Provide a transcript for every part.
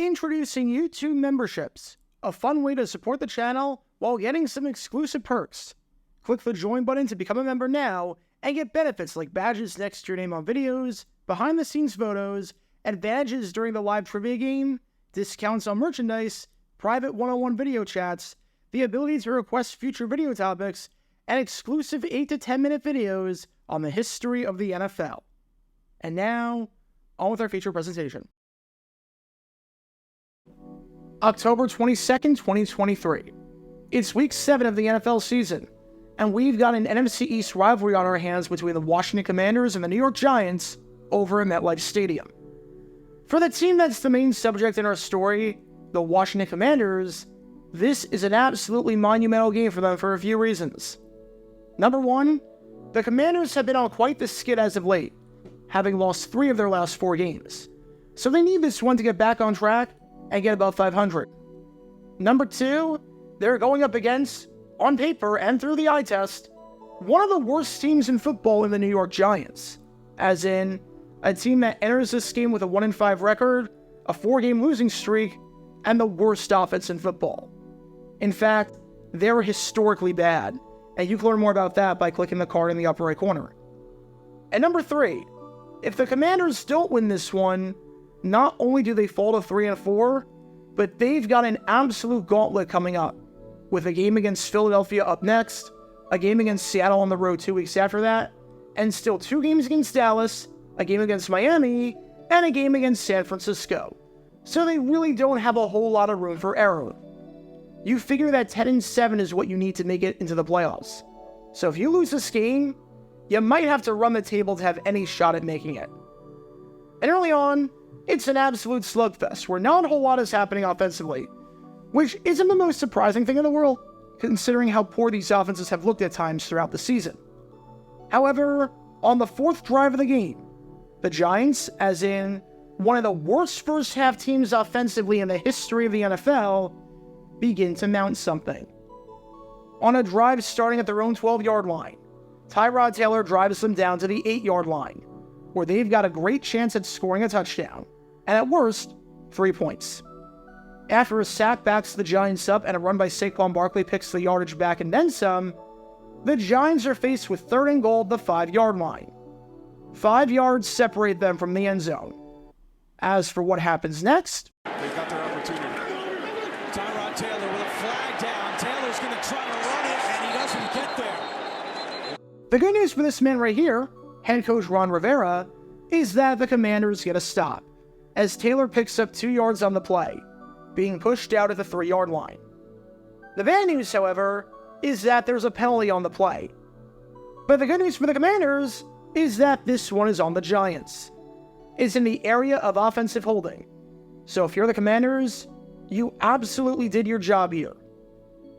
Introducing YouTube memberships, a fun way to support the channel while getting some exclusive perks. Click the join button to become a member now and get benefits like badges next to your name on videos, behind-the-scenes photos, advantages during the live trivia game, discounts on merchandise, private one-on-one video chats, the ability to request future video topics, and exclusive 8 to 10 minute videos on the history of the NFL. And now, on with our feature presentation. October 22nd, 2023. It's week 7 of the NFL season, and we've got an NFC East rivalry on our hands between the Washington Commanders and the New York Giants over at MetLife Stadium. For the team that's the main subject in our story, the Washington Commanders, this is an absolutely monumental game for them for a few reasons. Number one, the Commanders have been on quite the skid as of late, having lost 3 of their last 4 games. So they need this one to get back on track and get above 500. Number 2, they're going up against, on paper and through the eye test, one of the worst teams in football in the New York Giants. As in, a team that enters this game with a 1-5 record, a 4-game losing streak, and the worst offense in football. In fact, they're historically bad, and you can learn more about that by clicking the card in the upper right corner. And number 3, if the Commanders don't win this one, not only do they fall to 3-4, but they've got an absolute gauntlet coming up, with a game against Philadelphia up next, a game against Seattle on the road 2 weeks after that, and still 2 games against Dallas, a game against Miami, and a game against San Francisco. So they really don't have a whole lot of room for error. You figure that 10-7 is what you need to make it into the playoffs. So if you lose this game, you might have to run the table to have any shot at making it. And early on, it's an absolute slugfest where not a whole lot is happening offensively, which isn't the most surprising thing in the world, considering how poor these offenses have looked at times throughout the season. However, on the 4th drive of the game, the Giants, as in one of the worst first-half teams offensively in the history of the NFL, begin to mount something. On a drive starting at their own 12-yard line, Tyrod Taylor drives them down to the 8-yard line, where they've got a great chance at scoring a touchdown, and at worst, 3 points. After a sack backs the Giants up and a run by Saquon Barkley picks the yardage back and then some, the Giants are faced with 3rd and goal at the 5-yard line. 5 yards separate them from the end zone. As for what happens next, they've got their opportunity. Tyrod Taylor with a flag down. Taylor's going to try to run it, and he doesn't get there. The good news for this man right here, head coach Rivera, is that the Commanders get a stop, as Taylor picks up 2 yards on the play, being pushed out at the 3-yard line. The bad news, however, is that there's a penalty on the play. But the good news for the Commanders is that this one is on the Giants. It's in the area of offensive holding. So if you're the Commanders, you absolutely did your job here.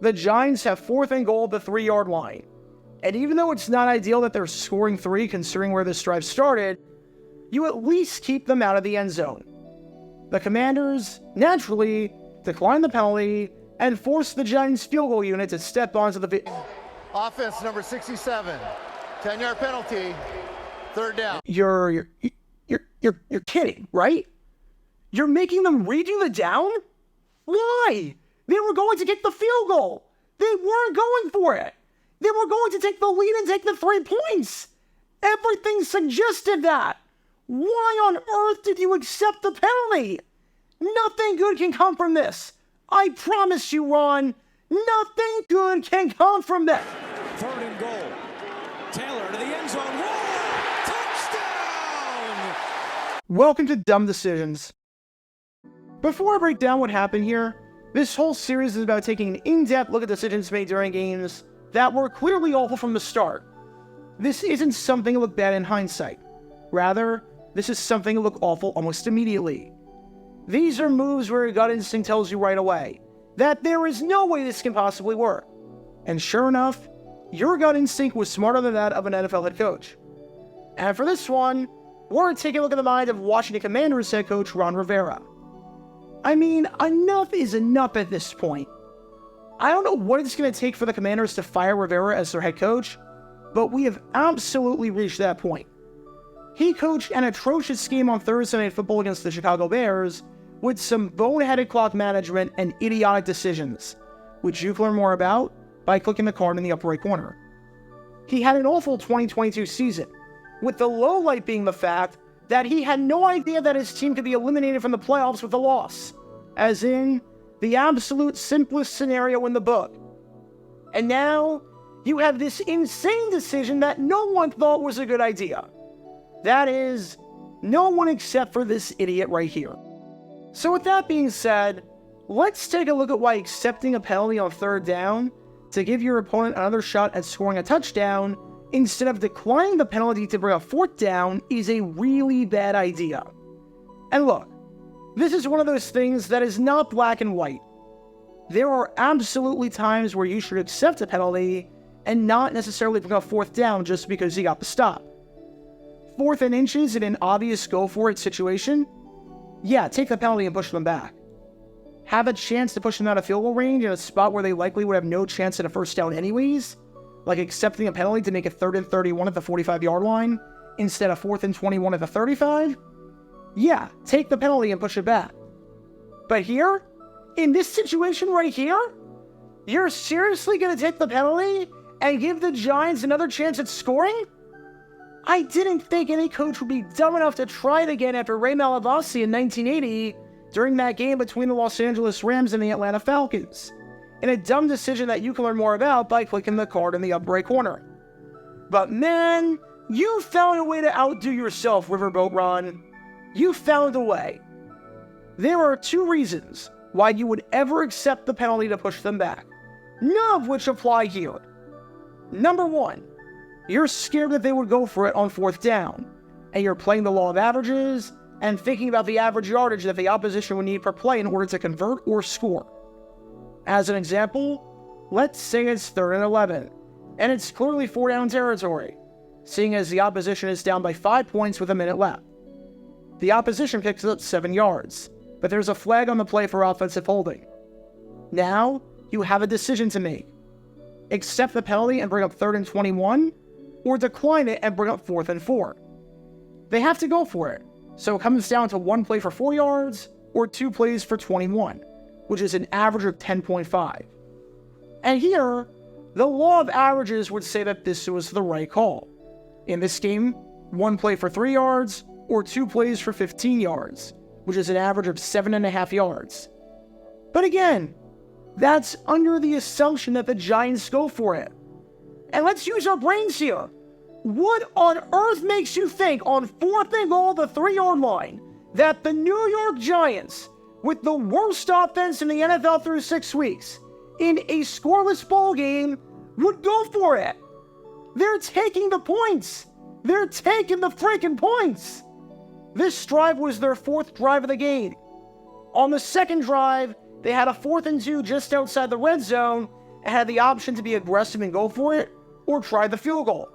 The Giants have 4th and goal at the 3-yard line. And even though it's not ideal that they're scoring 3 considering where this drive started, you at least keep them out of the end zone. The Commanders, naturally, decline the penalty and force the Giants field goal unit to step onto the offense number 67, 10-yard penalty, 3rd down. You're kidding, right? You're making them redo the down? Why? They were going to get the field goal. They weren't going for it. They were going to take the lead and take the 3 points. Everything suggested that. Why on earth did you accept the penalty? Nothing good can come from this. I promise you, Ron, nothing good can come from this. 3rd and goal. Taylor to the end zone. Whoa! Touchdown! Welcome to Dumb Decisions. Before I break down what happened here, this whole series is about taking an in-depth look at decisions made during games that were clearly awful from the start. This isn't something to look bad in hindsight. Rather, this is something to look awful almost immediately. These are moves where your gut instinct tells you right away that there is no way this can possibly work. And sure enough, your gut instinct was smarter than that of an NFL head coach. And for this one, we're taking a look at the mind of Washington Commanders head coach Ron Rivera. I mean, enough is enough at this point. I don't know what it's going to take for the Commanders to fire Rivera as their head coach, but we have absolutely reached that point. He coached an atrocious game on Thursday Night Football against the Chicago Bears, with some boneheaded clock management and idiotic decisions, which you can learn more about by clicking the card in the upper right corner. He had an awful 2022 season, with the low light being the fact that he had no idea that his team could be eliminated from the playoffs with a loss, as in the absolute simplest scenario in the book. And now, you have this insane decision that no one thought was a good idea. That is, no one except for this idiot right here. So with that being said, let's take a look at why accepting a penalty on third down to give your opponent another shot at scoring a touchdown instead of declining the penalty to bring a fourth down is a really bad idea. And look, this is one of those things that is not black and white. There are absolutely times where you should accept a penalty and not necessarily bring a fourth down just because you got the stop. 4th and inches in an obvious go-for-it situation? Yeah, take the penalty and push them back. Have a chance to push them out of field goal range in a spot where they likely would have no chance at a first down anyways, like accepting a penalty to make it 3rd and 31 at the 45-yard line instead of 4th and 21 at the 35? Yeah, take the penalty and push it back. But here, in this situation right here, you're seriously going to take the penalty and give the Giants another chance at scoring? I didn't think any coach would be dumb enough to try it again after Ray Malavasi in 1980 during that game between the Los Angeles Rams and the Atlanta Falcons, in a dumb decision that you can learn more about by clicking the card in the upper right corner. But man, you found a way to outdo yourself, Riverboat Ron. You found a way. There are 2 reasons why you would ever accept the penalty to push them back, none of which apply here. Number 1, you're scared that they would go for it on 4th down, and you're playing the law of averages and thinking about the average yardage that the opposition would need per play in order to convert or score. As an example, let's say it's 3rd and 11, and it's clearly 4-down territory, seeing as the opposition is down by 5 points with a minute left. The opposition picks up 7 yards, but there's a flag on the play for offensive holding. Now, you have a decision to make. Accept the penalty and bring up 3rd and 21, or decline it and bring up 4th and 4. They have to go for it, so it comes down to 1 play for 4 yards, or 2 plays for 21, which is an average of 10.5. And here, the law of averages would say that this was the right call. In this game, 1 play for 3 yards, or 2 plays for 15 yards, which is an average of 7.5 yards. But again, that's under the assumption that the Giants go for it. And let's use our brains here. What on earth makes you think on 4th and goal at the 3-yard line that the New York Giants, with the worst offense in the NFL through 6 weeks, in a scoreless ball game, would go for it? They're taking the points. They're taking the freaking points. This drive was their 4th drive of the game. On the 2nd drive, they had a 4th and 2 just outside the red zone and had the option to be aggressive and go for it, or try the field goal.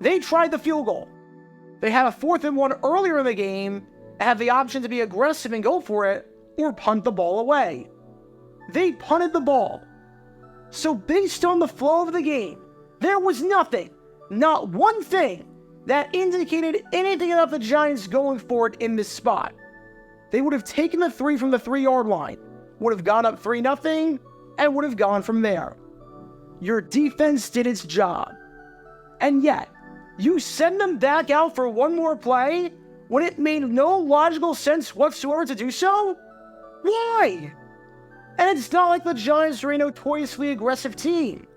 They tried the field goal. They had a 4th and 1 earlier in the game and had the option to be aggressive and go for it, or punt the ball away. They punted the ball. So based on the flow of the game, there was nothing, not one thing, that indicated anything about the Giants going for it in this spot. They would have taken the 3 from the 3-yard line, would have gone up 3-0, and would have gone from there. Your defense did its job. And yet, you send them back out for 1 more play when it made no logical sense whatsoever to do so? Why? And it's not like the Giants are a notoriously aggressive team.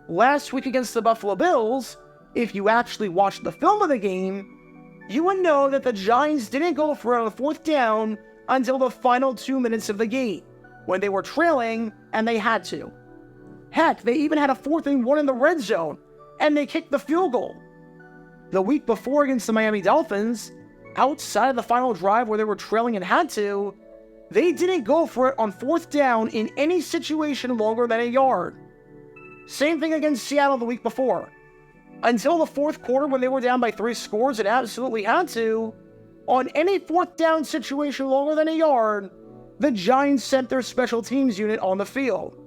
Last week against the Buffalo Bills, if you actually watched the film of the game, you would know that the Giants didn't go for it on 4th down until the final 2 minutes of the game, when they were trailing and they had to. Heck, they even had a 4th and 1 in the red zone, and they kicked the field goal. The week before against the Miami Dolphins, outside of the final drive where they were trailing and had to, they didn't go for it on 4th down in any situation longer than a yard. Same thing against Seattle the week before. Until the 4th quarter when they were down by 3 scores and absolutely had to, on any 4th down situation longer than a yard, the Giants sent their special teams unit on the field.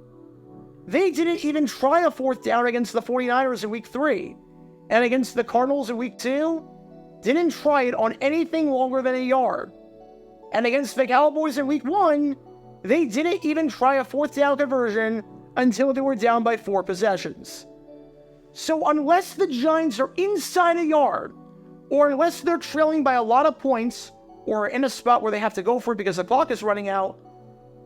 They didn't even try a 4th down against the 49ers in week 3, and against the Cardinals in week 2, didn't try it on anything longer than a yard. And against the Cowboys in Week 1, they didn't even try a 4th down conversion until they were down by 4 possessions. So unless the Giants are inside a yard, or unless they're trailing by a lot of points, or in a spot where they have to go for it because the clock is running out,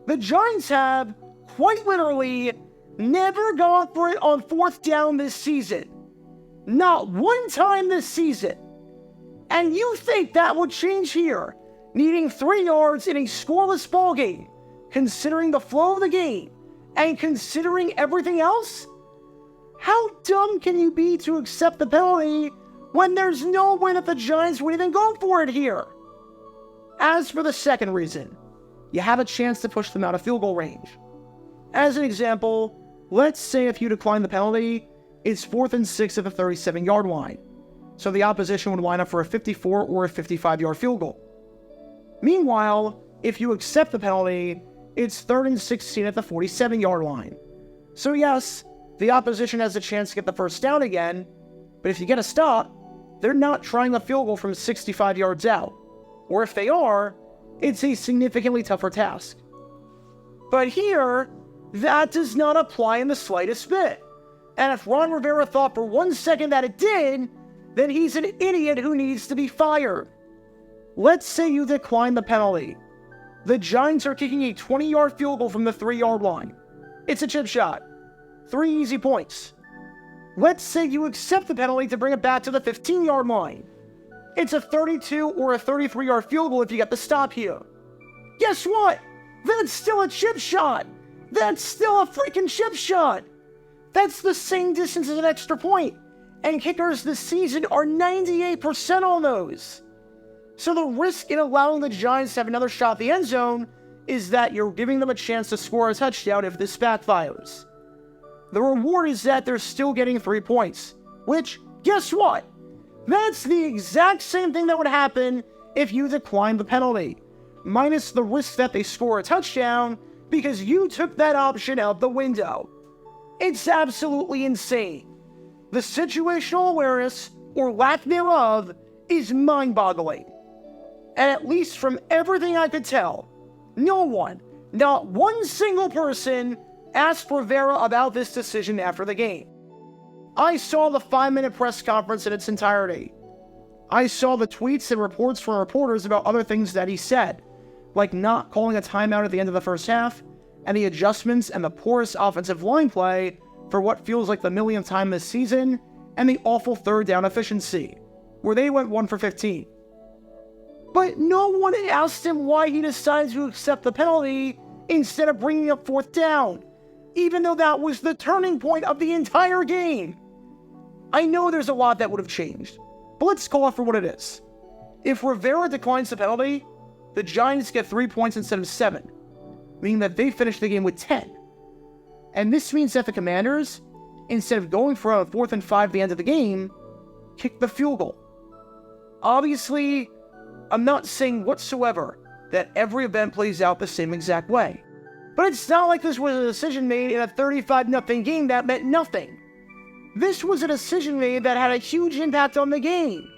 the Giants have, quite literally, never gone for it on 4th down this season. Not one time this season. And you think that would change here, needing 3 yards in a scoreless ballgame, considering the flow of the game, and considering everything else? How dumb can you be to accept the penalty when there's no way that the Giants would even go for it here? As for the second reason, you have a chance to push them out of field goal range. As an example, let's say if you decline the penalty, it's 4th and 6 at the 37-yard line. So the opposition would line up for a 54 or a 55-yard field goal. Meanwhile, if you accept the penalty, it's 3rd and 16 at the 47-yard line. So yes, the opposition has a chance to get the first down again, but if you get a stop, they're not trying a field goal from 65 yards out. Or if they are, it's a significantly tougher task. But here, that does not apply in the slightest bit. And if Ron Rivera thought for 1 second that it did, then he's an idiot who needs to be fired. Let's say you decline the penalty. The Giants are kicking a 20-yard field goal from the 3-yard line. It's a chip shot. 3 easy points. Let's say you accept the penalty to bring it back to the 15-yard line. It's a 32 or a 33-yard field goal if you get the stop here. Guess what? That's still a chip shot. That's still a freaking chip shot. That's the same distance as an extra point. And kickers this season are 98% on those. So the risk in allowing the Giants to have another shot at the end zone is that you're giving them a chance to score a touchdown if this backfires. The reward is that they're still getting 3 points. Which, guess what? That's the exact same thing that would happen if you declined the penalty. Minus the risk that they score a touchdown because you took that option out the window. It's absolutely insane. The situational awareness, or lack thereof, is mind-boggling. And at least from everything I could tell, no one, not one single person, asked Rivera about this decision after the game. I saw the 5-minute press conference in its entirety. I saw the tweets and reports from reporters about other things that he said, like not calling a timeout at the end of the first half, and the adjustments and the poorest offensive line play for what feels like the millionth time this season, and the awful 3rd down efficiency, where they went 1 for 15. But no one asked him why he decided to accept the penalty instead of bringing up 4th down, even though that was the turning point of the entire game. I know there's a lot that would have changed, but let's call it for what it is. If Rivera declines the penalty, the Giants get 3 points instead of 7, meaning that they finish the game with 10. And this means that the Commanders, instead of going for a 4th and 5 at the end of the game, kick the field goal. Obviously, I'm not saying whatsoever that every event plays out the same exact way. But it's not like this was a decision made in a 35-0 game that meant nothing. This was a decision made that had a huge impact on the game.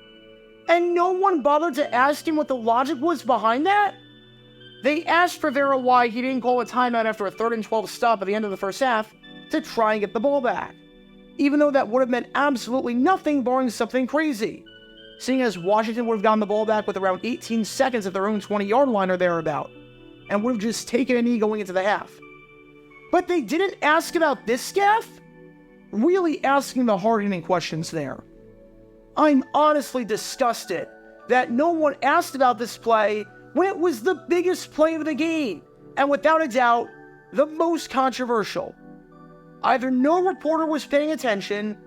And no one bothered to ask him what the logic was behind that? They asked Rivera why he didn't call a timeout after a 3rd and 12 stop at the end of the first half to try and get the ball back, even though that would have meant absolutely nothing barring something crazy, seeing as Washington would have gotten the ball back with around 18 seconds at their own 20-yard line or thereabout, and would have just taken a knee going into the half. But they didn't ask about this gaffe? Really asking the hard-hitting questions there. I'm honestly disgusted that no one asked about this play when it was the biggest play of the game, and without a doubt, the most controversial. Either no reporter was paying attention,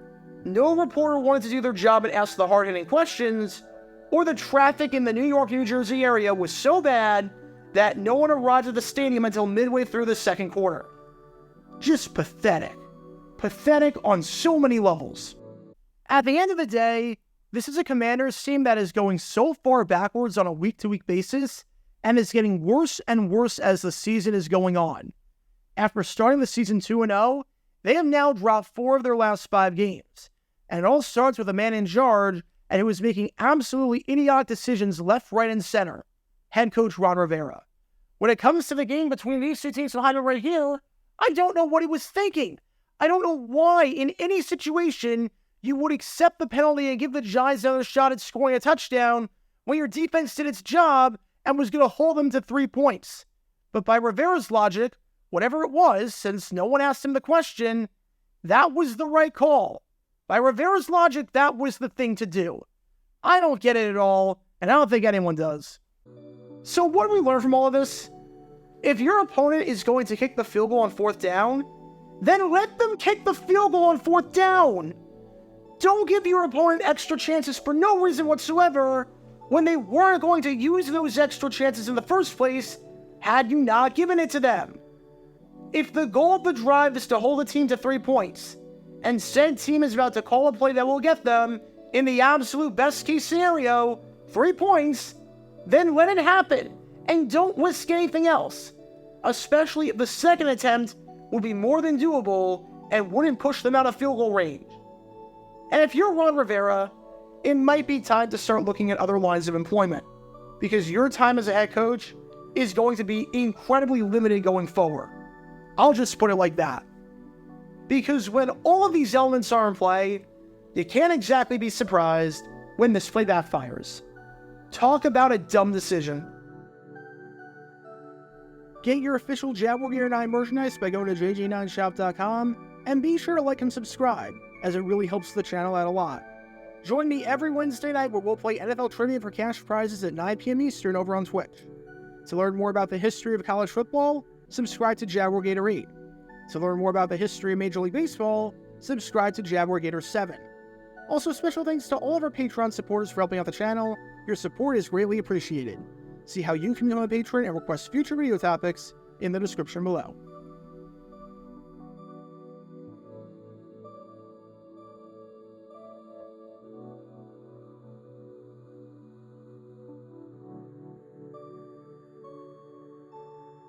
no reporter wanted to do their job and ask the hard-hitting questions, or the traffic in the New York, New Jersey area was so bad that no one arrived at the stadium until midway through the second quarter. Just pathetic. Pathetic on so many levels. At the end of the day, this is a Commanders team that is going so far backwards on a week-to-week basis and is getting worse and worse as the season is going on. After starting the season 2-0, they have now dropped 4 of their last 5 games. And it all starts with a man in charge and who is making absolutely idiotic decisions left, right, and center. head coach Ron Rivera. When it comes to the game between these two teams behind me right here, I don't know what he was thinking. I don't know why in any situation you would accept the penalty and give the Giants another shot at scoring a touchdown when your defense did its job and was going to hold them to 3 points. But by Rivera's logic, whatever it was, since no one asked him the question, that was the right call. By Rivera's logic, that was the thing to do. I don't get it at all, and I don't think anyone does. So what do we learn from all of this? If your opponent is going to kick the field goal on 4th down, then let them kick the field goal on 4th down. Don't give your opponent extra chances for no reason whatsoever when they weren't going to use those extra chances in the first place had you not given it to them. If the goal of the drive is to hold a team to 3 points, and said team is about to call a play that will get them, in the absolute best case scenario, 3 points, then let it happen, and don't risk anything else, especially if the second attempt would be more than doable and wouldn't push them out of field goal range. And if you're Ron Rivera, it might be time to start looking at other lines of employment, because your time as a head coach is going to be incredibly limited going forward. I'll just put it like that. Because when all of these elements are in play, you can't exactly be surprised when this play backfires. Talk about a dumb decision. Get your official Jaguar Gear 9 merchandise by going to jj9shop.com, and be sure to like and subscribe, as it really helps the channel out a lot. Join me every Wednesday night where we'll play NFL Trivia for cash prizes at 9 p.m. Eastern over on Twitch. To learn more about the history of college football, subscribe to Jaguar Gator 8. To learn more about the history of Major League Baseball, subscribe to Jaguar Gator 7. Also, special thanks to all of our Patreon supporters for helping out the channel. Your support is greatly appreciated. See how you can become a patron and request future video topics in the description below.